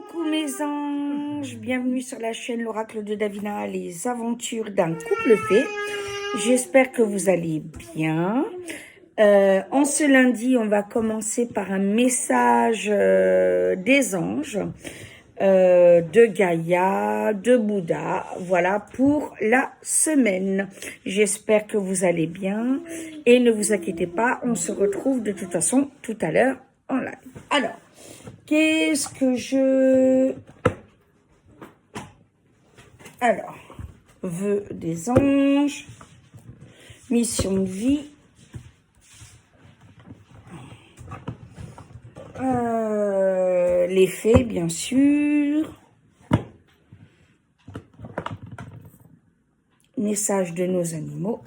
Coucou mes anges, bienvenue sur la chaîne L'Oracle de Davina, les aventures d'un couple fée. J'espère que vous allez bien. En ce lundi, on va commencer par un message des anges, de Gaïa, de Bouddha, voilà pour la semaine. J'espère que vous allez bien et ne vous inquiétez pas, on se retrouve de toute façon tout à l'heure en live. Alors, qu'est-ce que je... Alors, vœux des anges, mission de vie, les fées, bien sûr, message de nos animaux,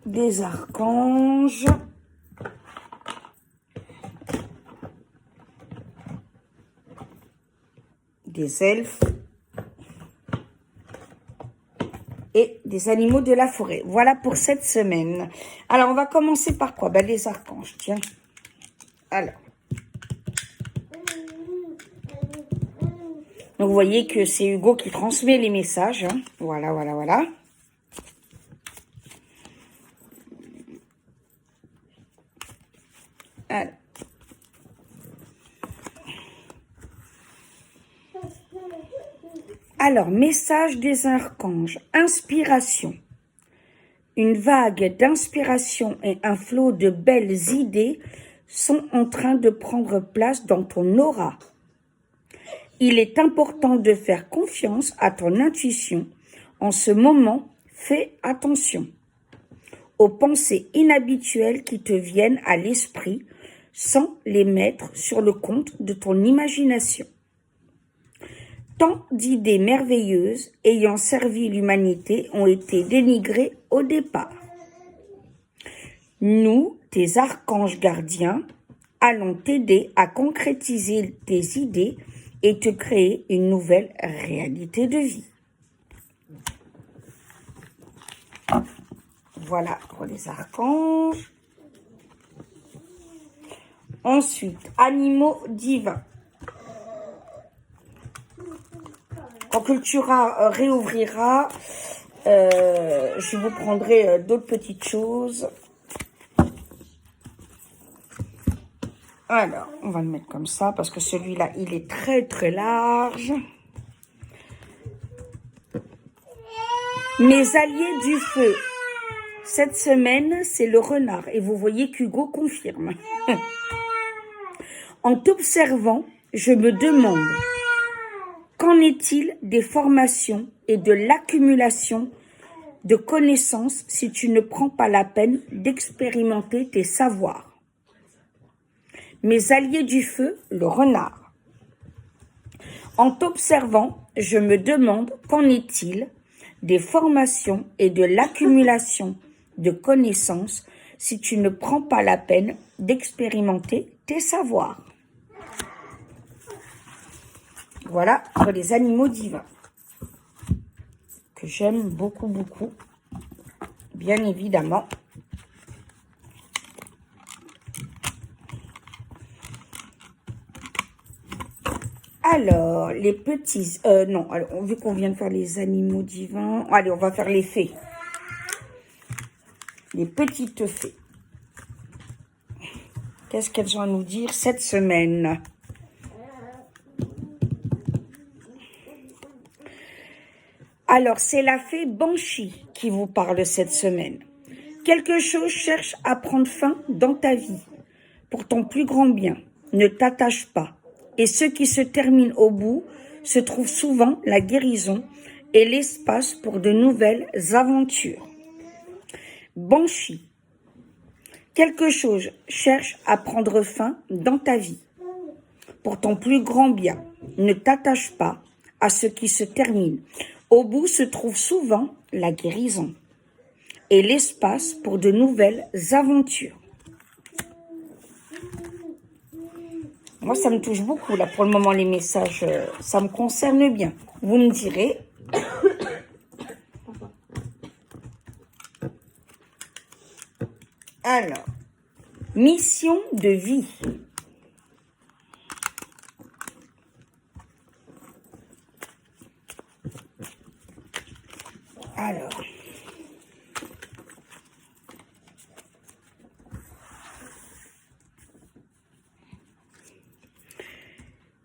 des archanges, des elfes et des animaux de la forêt. Voilà pour cette semaine. Alors, on va commencer par quoi? Ben, les archanges, tiens. Alors. Donc, vous voyez que c'est Hugo qui transmet les messages. Hein. Voilà, voilà, voilà. Alors. Alors, message des archanges, inspiration. Une vague d'inspiration et un flot de belles idées sont en train de prendre place dans ton aura. Il est important de faire confiance à ton intuition. En ce moment, fais attention aux pensées inhabituelles qui te viennent à l'esprit sans les mettre sur le compte de ton imagination. Tant d'idées merveilleuses ayant servi l'humanité ont été dénigrées au départ. Nous, tes archanges gardiens, allons t'aider à concrétiser tes idées et te créer une nouvelle réalité de vie. Voilà pour les archanges. Ensuite, animaux divins. Quand Cultura réouvrira, je vous prendrai d'autres petites choses. Alors, on va le mettre comme ça parce que celui-là, il est très très large. Mes alliés du feu. Cette semaine, c'est le renard. Et vous voyez qu'Hugo confirme. En t'observant, je me demande... Qu'en est-il des formations et de l'accumulation de connaissances si tu ne prends pas la peine d'expérimenter tes savoirs? Mes alliés du feu, le renard. En t'observant, je me demande qu'en est-il des formations et de l'accumulation de connaissances si tu ne prends pas la peine d'expérimenter tes savoirs. Voilà pour les animaux divins, que j'aime beaucoup, beaucoup, bien évidemment. Alors, les petits... non, alors, vu qu'on vient de faire les animaux divins... Allez, on va faire les fées. Les petites fées. Qu'est-ce qu'elles ont à nous dire cette semaine ? Alors, c'est la fée Banshee qui vous parle cette semaine. Quelque chose cherche à prendre fin dans ta vie, pour ton plus grand bien. Ne t'attache pas. Et ce qui se termine au bout se trouve souvent la guérison et l'espace pour de nouvelles aventures. Banshee. Quelque chose cherche à prendre fin dans ta vie, pour ton plus grand bien. Ne t'attache pas à ce qui se termine. Au bout se trouve souvent la guérison et l'espace pour de nouvelles aventures. Moi, ça me touche beaucoup, là, pour le moment, les messages. Ça me concerne bien. Vous me direz. Alors, Mission de vie. Alors,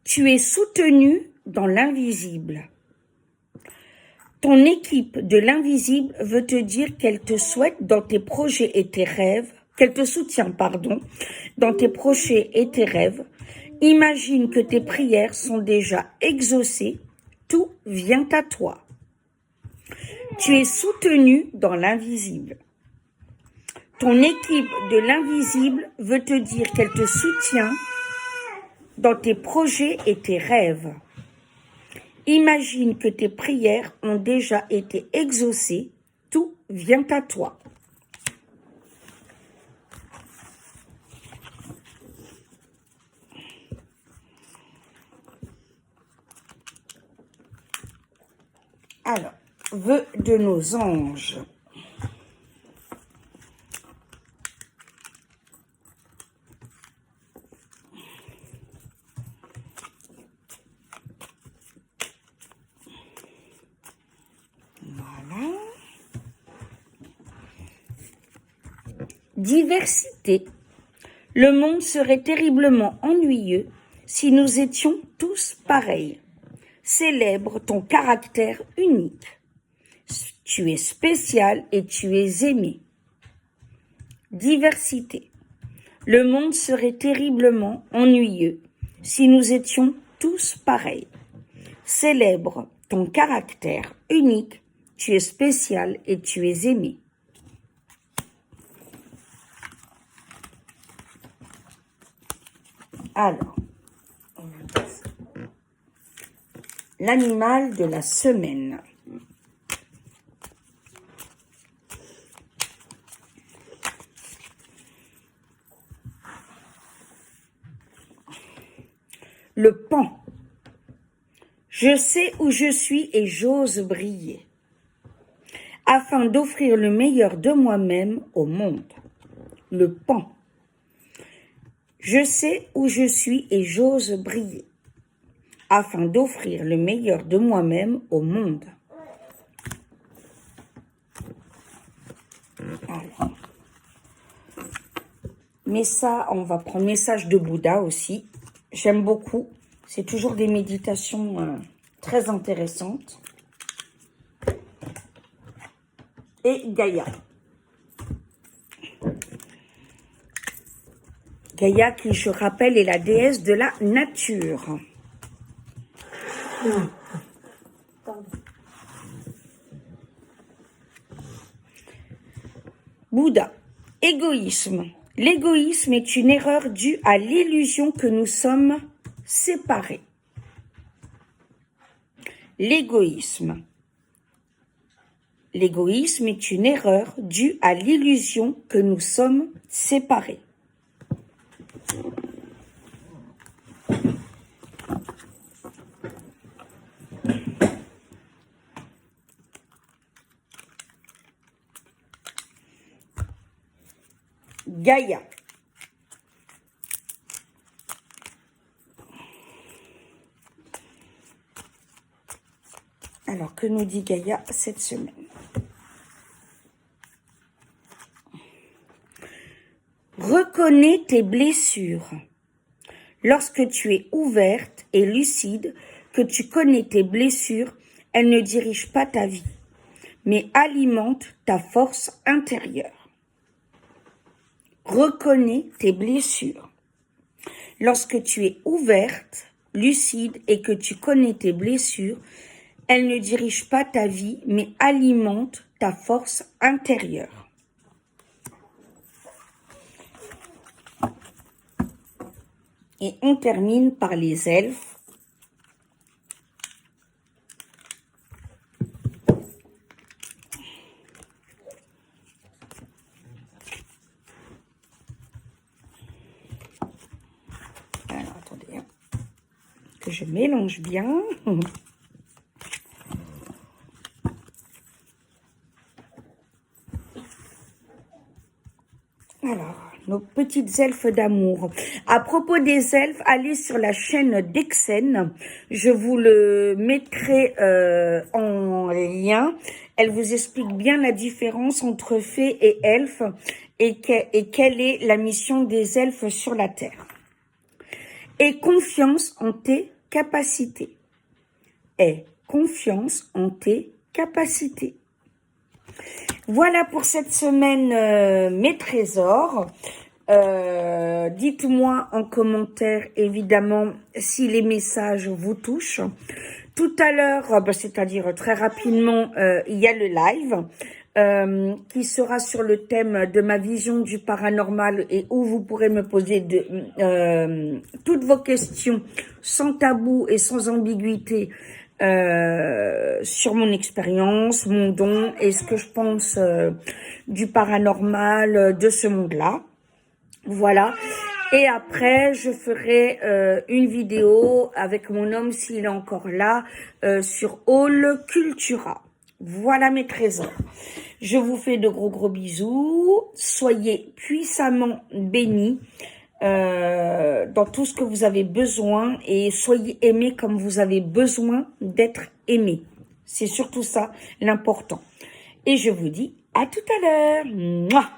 tu es soutenu dans l'invisible. Ton équipe de l'invisible veut te dire qu'elle te souhaite dans tes projets et tes rêves, qu'elle te soutient, dans tes projets et tes rêves. Imagine que tes prières sont déjà exaucées, tout vient à toi. Tu es soutenu dans l'invisible. Ton équipe de l'invisible veut te dire qu'elle te soutient dans tes projets et tes rêves. Imagine que tes prières ont déjà été exaucées, tout vient à toi. Alors, vœux de nos anges. Voilà. Diversité. Le monde serait terriblement ennuyeux si nous étions tous pareils. Célèbre ton caractère unique. Tu es spécial et tu es aimé. Diversité. Le monde serait terriblement ennuyeux si nous étions tous pareils. Célèbre ton caractère unique. Tu es spécial et tu es aimé. Alors, l'animal de la semaine. Le pan. Je sais où je suis et j'ose briller, afin d'offrir le meilleur de moi-même au monde. Le pan. Je sais où je suis et j'ose briller, afin d'offrir le meilleur de moi-même au monde. Alors. Mais ça, on va prendre message de Bouddha aussi. J'aime beaucoup. C'est toujours des méditations très intéressantes. Et Gaïa. Gaïa, qui, je rappelle, est la déesse de la nature. Bouddha. Égoïsme. L'égoïsme est une erreur due à l'illusion que nous sommes séparés. L'égoïsme. L'égoïsme est une erreur due à l'illusion que nous sommes séparés. Gaïa. Alors, que nous dit Gaïa cette semaine? Reconnais tes blessures. Lorsque tu es ouverte et lucide, que tu connais tes blessures, elles ne dirigent pas ta vie, mais alimentent ta force intérieure. Reconnais tes blessures. Lorsque tu es ouverte, lucide et que tu connais tes blessures, elles ne dirigent pas ta vie, mais alimentent ta force intérieure. Et on termine par les elfes. Alors, attendez, que je mélange bien. Alors, petites elfes d'amour. À propos des elfes, allez sur la chaîne d'Exen. Je vous le mettrai en lien. Elle vous explique bien la différence entre fées et elfes et quelle est la mission des elfes sur la Terre. Aie confiance en tes capacités. Aie confiance en tes capacités. Voilà pour cette semaine, mes trésors. Dites-moi en commentaire, évidemment, si les messages vous touchent. Tout à l'heure, c'est-à-dire très rapidement, il y a le live qui sera sur le thème de ma vision du paranormal et où vous pourrez me poser toutes vos questions sans tabou et sans ambiguïté sur mon expérience, mon don et ce que je pense du paranormal, de ce monde-là. Voilà. Et après, je ferai une vidéo avec mon homme, s'il est encore là, sur All Cultura. Voilà mes trésors. Je vous fais de gros bisous. Soyez puissamment bénis dans tout ce que vous avez besoin et soyez aimés comme vous avez besoin d'être aimés. C'est surtout ça l'important. Et je vous dis à tout à l'heure. Mouah.